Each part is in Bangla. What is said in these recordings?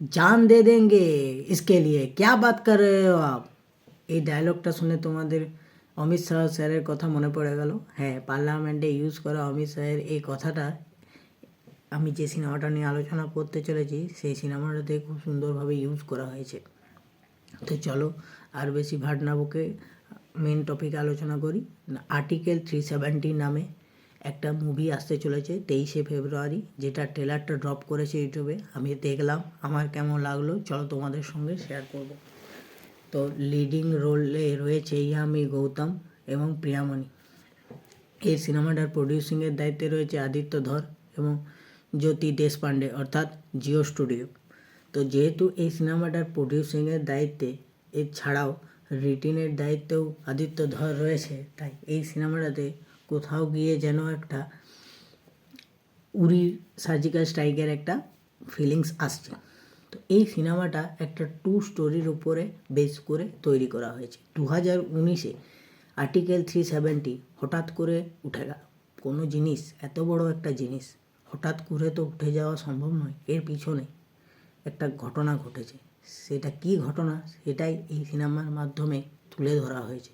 जान दे देंगे इसके लिए, क्या बात कर रहे हो आप। এই ডায়লগটা শুনে তোমাদের অমিত শাহ স্যারের কথা মনে পড়ে গেল। হ্যাঁ, পার্লামেন্টে ইউজ করা অমিত শাহের এই কথাটা আমি যে সিনেমাটা নিয়ে আলোচনা করতে চলেছি সেই সিনেমাটাতে খুব সুন্দরভাবে ইউজ করা হয়েছে। তো চলো আর বেশি ভাট না বকে মেন টপিকে আলোচনা করি। আর্টিকেল 370 নামে একটা মুভি আসতে চলেছে 23শে ফেব্রুয়ারি, যেটা ট্রেলারটা ড্রপ করেছে ইউটিউবে। আমি দেখলাম, আমার কেমন লাগলো চলো তোমাদের সঙ্গে শেয়ার করব। তো লিডিং রোলে রয়েছে ইয়ামি গৌতম এবং প্রিয়ামণি। এই সিনেমাটার প্রডিউসিংয়ের দায়িত্বে রয়েছে আদিত্য ধর এবং জ্যোতি দেশপান্ডে অর্থাৎ জিও স্টুডিও। তো যেহেতু এই সিনেমাটার প্রডিউসিংয়ের দায়িত্বে এছাড়াও রিটিনের দায়িত্বেও আদিত্য ধর রয়েছে, তাই এই সিনেমাটাতে কোথাও গিয়ে যেন একটা উরি সার্জিক্যাল স্ট্রাইকের একটা ফিলিংস আসছে। তো এই সিনেমাটা একটা ট্রু স্টোরির উপরে বেস করে তৈরি করা হয়েছে। 2019-এ আর্টিকেল 370 হঠাৎ করে উঠে গেল। কোনো জিনিস, এত বড় একটা জিনিস হঠাৎ করে তো উঠে যাওয়া সম্ভব নয়, এর পিছনে একটা ঘটনা ঘটেছে। সেটা কী ঘটনা, সেটাই এই সিনেমার মাধ্যমে তুলে ধরা হয়েছে।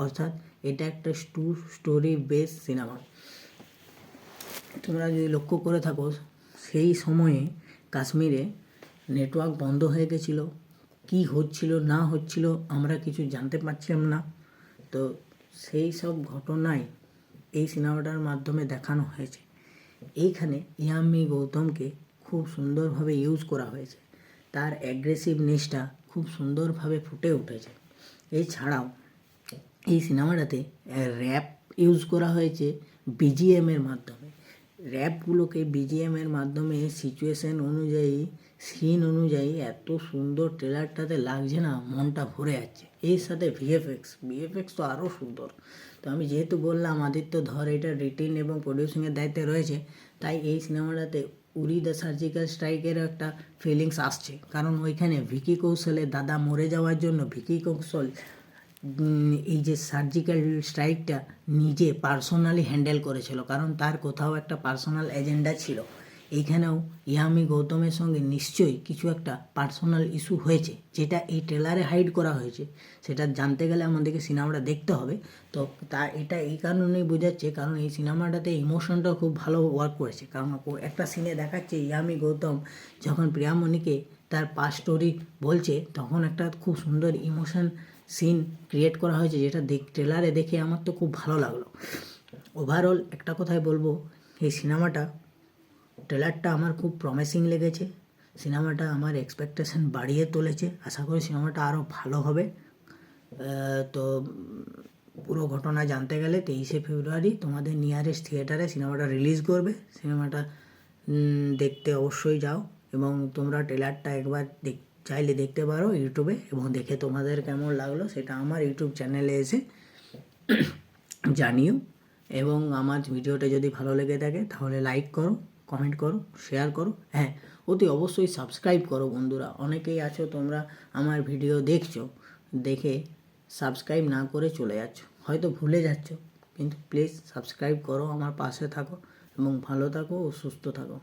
অর্থাৎ এটা একটা ট্রু স্টোরি বেস সিনেমা। তোমরা যদি লক্ষ্য করে থাকো, সেই সময়ে কাশ্মীরে নেটওয়ার্ক বন্ধ হয়ে গেছিলো। কী হচ্ছিল না হচ্ছিল আমরা কিছু জানতে পারছিলাম না। তো সেই সব ঘটনাই এই সিনেমাটার মাধ্যমে দেখানো হয়েছে। এইখানে ইয়ামি গৌতমকে খুব সুন্দরভাবে ইউজ করা হয়েছে, তার অ্যাগ্রেসিভনেসটা খুব সুন্দরভাবে ফুটে উঠেছে। এছাড়াও এই সিনেমাটাতে র্যাপ ইউজ করা হয়েছে বিজিএমের মাধ্যমে। র্যাপগুলোকে বিজিএমের মাধ্যমে সিচুয়েশন অনুযায়ী, সিন অনুযায়ী এত সুন্দর ট্রেলারটাতে লাগছে না, মনটা ভরে যাচ্ছে। এর সাথে ভিএফএক্স তো আরও সুন্দর। তো আমি যেহেতু বললাম আদিত্য ধর এটা রিটিন এবং প্রডিউসিংয়ের দায়িত্বে রয়েছে, তাই এই সিনেমাটাতে উরি দ্য সার্জিক্যাল স্ট্রাইকের একটা ফিলিংস আসছে। কারণ ওইখানে ভিকি কৌশলের দাদা মরে যাওয়ার জন্য ভিকি কৌশল এই যে সার্জিক্যাল স্ট্রাইকটা নিজে পার্সোনালি হ্যান্ডেল করেছিল, কারণ তার কোথাও একটা পার্সোনাল এজেন্ডা ছিল। এইখানেও ইয়ামি গৌতমের সঙ্গে নিশ্চয়ই কিছু একটা পার্সোনাল ইস্যু হয়েছে, যেটা এই ট্রেলারে হাইড করা হয়েছে। সেটা জানতে গেলে আমাদেরকে সিনেমাটা দেখতে হবে। তো এটা এই কারণেই বোঝাচ্ছে, কারণ এই সিনেমাটাতে ইমোশনটা খুব ভালো ওয়ার্ক করেছে। কারণ একটা সিনে দেখাচ্ছে ইয়ামি গৌতম যখন প্রিয়ামণিকে তার পাস্ট স্টোরি বলছে, তখন একটা খুব সুন্দর ইমোশন সিন ক্রিয়েট করা হয়েছে, যেটা ট্রেলারে দেখে আমার তো খুব ভালো লাগলো। ওভারঅল একটা কথাই বলবো, এই সিনেমাটা ট্রেলারটা আমার খুব প্রমিসিং লেগেছে। সিনেমাটা আমার এক্সপেকটেশন বাড়িয়ে তুলেছে। আশা করি সিনেমাটা আরও ভালো হবে। তো পুরো ঘটনা জানতে গেলে 23শে ফেব্রুয়ারি তোমাদের নিয়ারেস্ট থিয়েটারে সিনেমাটা রিলিজ করবে। সিনেমাটা দেখতে অবশ্যই যাও এবং তোমরা ট্রেলারটা একবার চাইলে দেখতে পারো ইউটিউবে, এবং দেখে তোমাদের কেমন লাগলো সেটা আমার ইউটিউব চ্যানেলে এসে জানিও। এবং আমার ভিডিওটা যদি ভালো লেগে থাকে তাহলে লাইক করো, কমেন্ট করো, শেয়ার করো। হ্যাঁ, অতি অবশ্যই সাবস্ক্রাইব করো বন্ধুরা। অনেকেই আছো তোমরা আমার ভিডিও দেখছো, দেখে সাবস্ক্রাইব না করে চলে যাচ্ছ, হয়তো ভুলে যাচ্ছ, কিন্তু প্লিজ সাবস্ক্রাইব করো, আমার পাশে থাকো এবং ভালো থাকো ও সুস্থ থাকো।